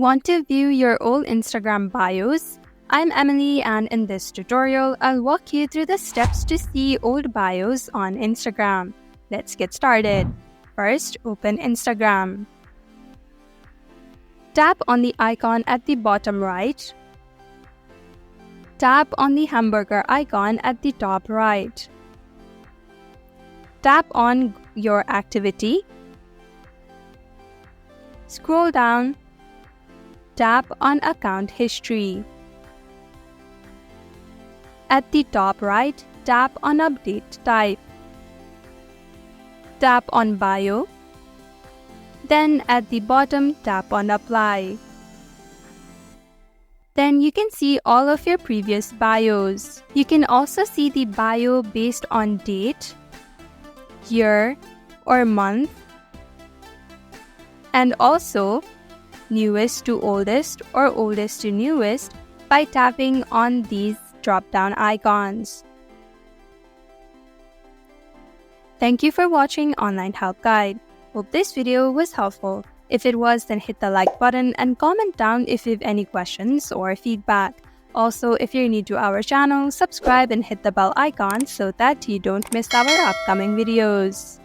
Want to view your old Instagram bios? I'm Emily, and in this tutorial, I'll walk you through the steps to see old bios on Instagram. Let's get started. First, open Instagram. Tap on the icon at the bottom right. Tap on the hamburger icon at the top right. Tap on your activity. Scroll down. Tap on account history. At the top right, tap on update type. Tap on bio. Then at the bottom, tap on apply. Then you can see all of your previous bios. You can also see the bio based on date, year, or month, and also newest to oldest or oldest to newest by tapping on these drop-down icons. Thank you for watching Online Help Guide. Hope this video was helpful. If it was, then hit the like button and comment down if you have any questions or feedback. Also, if you're new to our channel, subscribe and hit the bell icon so that you don't miss our upcoming videos.